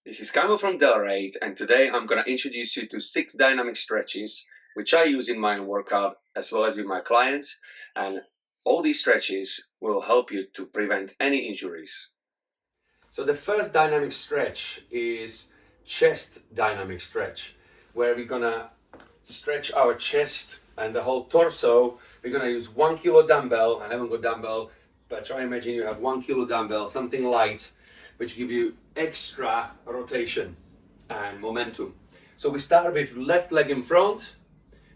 This is Kamil from Delrade, and today I'm going to introduce you to 6 dynamic stretches which I use in my workout as well as with my clients, and all these stretches will help you to prevent any injuries. So the first dynamic stretch is chest dynamic stretch, where we're going to stretch our chest and the whole torso. We're going to use 1 kilo dumbbell. I haven't got dumbbell, but try and imagine you have 1 kilo dumbbell, something light, which give you extra rotation and momentum. So we start with left leg in front,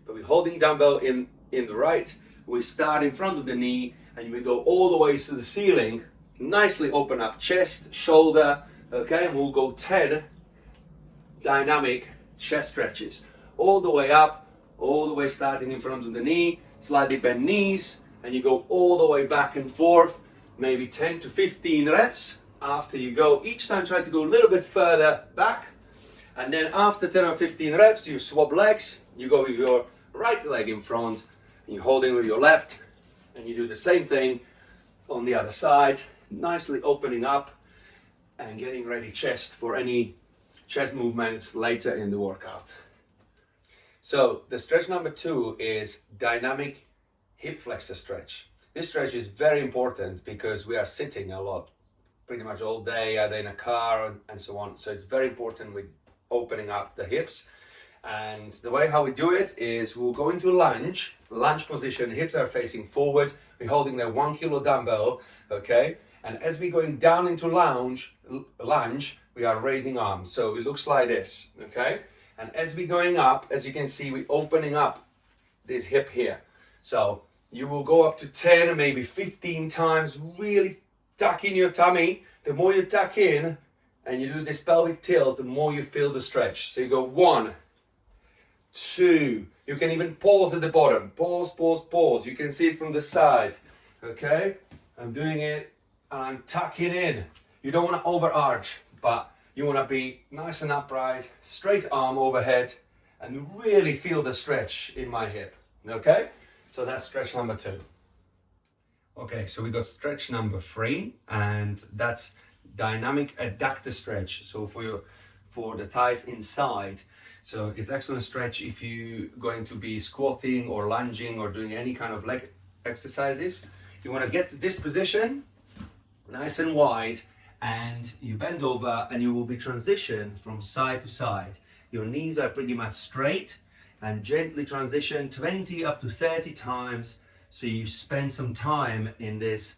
but we're holding dumbbell in the right. We start in front of the knee and we go all the way to the ceiling. Nicely open up chest, shoulder, okay, and we'll go 10 dynamic chest stretches. All the way up, all the way starting in front of the knee, slightly bend knees, and you go all the way back and forth, maybe 10 to 15 reps. After you go, each time try to go a little bit further back, and then after 10 or 15 reps you swap legs. You go with your right leg in front and you're holding with your left, and you do the same thing on the other side, nicely opening up and getting ready chest for any chest movements later in the workout. So the stretch number 2 is dynamic hip flexor stretch. This stretch is very important because we are sitting a lot, pretty much all day, either in a car and so on. So it's very important with opening up the hips. And the way how we do it is we'll go into lunge position, hips are facing forward. We're holding the 1 kilo dumbbell, okay? And as we're going down into lunge, we are raising arms. So it looks like this, okay? And as we're going up, as you can see, we're opening up this hip here. So you will go up to 10, maybe 15 times, really tuck in your tummy. The more you tuck in and you do this pelvic tilt, the more you feel the stretch. So you go 1, 2, you can even pause at the bottom. Pause, pause, pause. You can see it from the side. Okay? I'm doing it and I'm tucking in. You don't want to overarch, but you want to be nice and upright, straight arm overhead, and really feel the stretch in my hip. Okay? So that's stretch number 2. Okay, so we got stretch number 3, and that's dynamic adductor stretch. So for the thighs inside. So it's excellent stretch if you're going to be squatting or lunging or doing any kind of leg exercises. You want to get to this position, nice and wide, and you bend over and you will be transitioned from side to side. Your knees are pretty much straight, and gently transition 20 up to 30 times. So you spend some time in this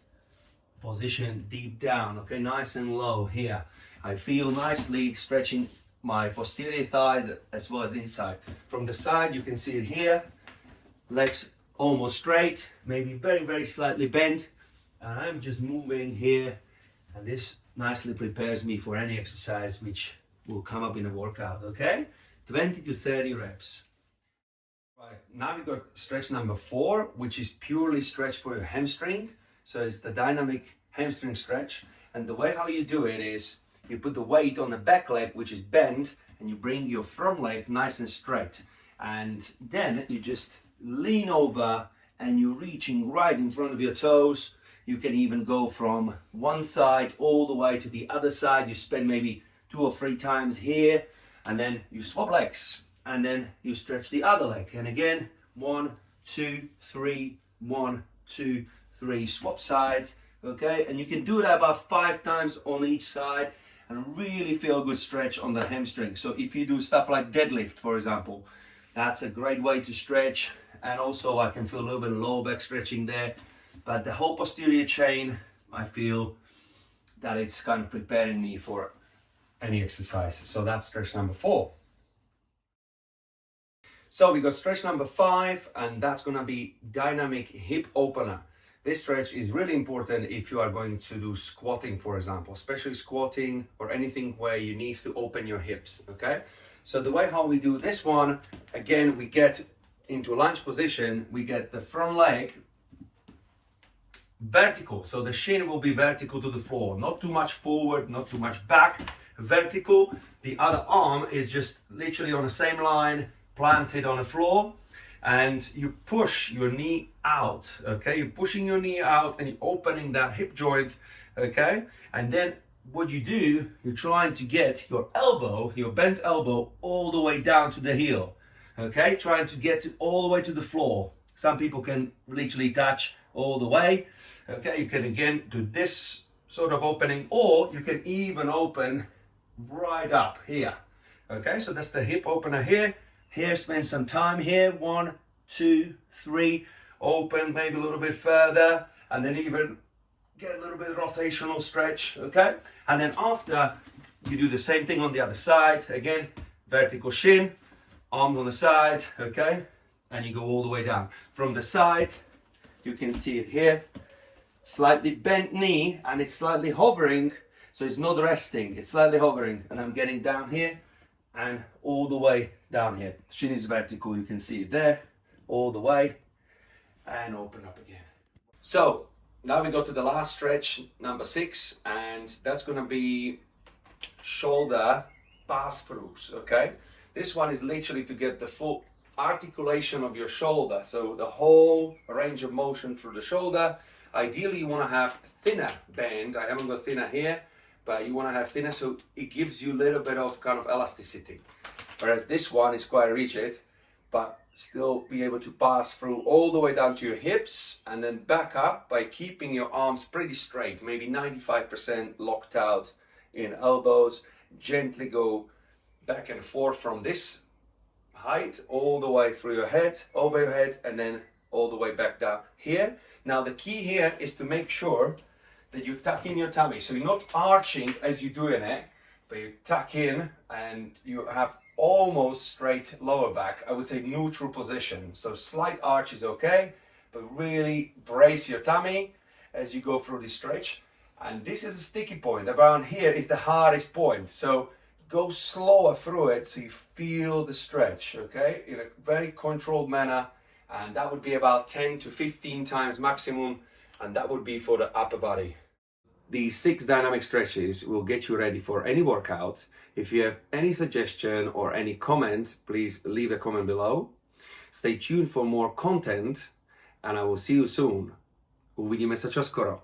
position deep down, okay, nice and low here. I feel nicely stretching my posterior thighs as well as inside. From the side, you can see it here, legs almost straight, maybe very, very slightly bent. And I'm just moving here, and this nicely prepares me for any exercise which will come up in a workout, okay? 20 to 30 reps. Right, now we got stretch number 4, which is purely stretch for your hamstring. So it's the dynamic hamstring stretch. And the way how you do it is you put the weight on the back leg, which is bent, and you bring your front leg nice and straight. And then you just lean over and you're reaching right in front of your toes. You can even go from one side all the way to the other side. You spend maybe 2 or 3 times here, and then you swap legs. And then you stretch the other leg, and again 1, 2, 3, 1, 2, 3, swap sides, okay? And you can do that about 5 times on each side and really feel a good stretch on the hamstring. So if you do stuff like deadlift, for example, that's a great way to stretch. And also I can feel a little bit of lower back stretching there, but the whole posterior chain, I feel that it's kind of preparing me for any exercise. So that's stretch number 4. So we got stretch number 5, and that's going to be dynamic hip opener. This stretch is really important if you are going to do squatting, for example, especially squatting or anything where you need to open your hips, okay? So the way how we do this one, again, we get into lunge position, we get the front leg vertical. So the shin will be vertical to the floor, not too much forward, not too much back, vertical. The other arm is just literally on the same line, planted on the floor, and you push your knee out, okay? You're pushing your knee out and you're opening that hip joint, okay? And then what you do, you're trying to get your elbow, your bent elbow, all the way down to the heel. Okay, trying to get all the way to the floor. Some people can literally touch all the way. Okay, you can again do this sort of opening, or you can even open right up here. Okay, so that's the hip opener here. Here, spend some time here. 1, 2, 3. Open maybe a little bit further, and then even get a little bit of rotational stretch. Okay, and then after you do the same thing on the other side. Again, vertical shin, arms on the side. Okay, and you go all the way down from the side. You can see it here. Slightly bent knee, and it's slightly hovering, so it's not resting, it's slightly hovering, and I'm getting down here and all the way down here. Shin is vertical, you can see it there, all the way, and open up again. So now we go to the last stretch, number 6, and that's gonna be shoulder pass-throughs. Okay, this one is literally to get the full articulation of your shoulder, so the whole range of motion through the shoulder. Ideally you want to have thinner band. I haven't got thinner here, but you want to have thinner, so it gives you a little bit of kind of elasticity. Whereas this one is quite rigid, but still be able to pass through all the way down to your hips and then back up by keeping your arms pretty straight, maybe 95% locked out in elbows. Gently go back and forth from this height all the way through your head, over your head, and then all the way back down here. Now the key here is to make sure that you tuck in your tummy, so you're not arching as you're doing it, but you tuck in and you have almost straight lower back. I would say neutral position, so slight arch is okay, but really brace your tummy as you go through this stretch. And this is a sticky point. Around here is the hardest point, so go slower through it so you feel the stretch, okay, in a very controlled manner. And that would be about 10 to 15 times maximum, and that would be for the upper body. These 6 dynamic stretches will get you ready for any workout. If you have any suggestion or any comment, please leave a comment below. Stay tuned for more content, and I will see you soon. Uvidíme sa čoskoro.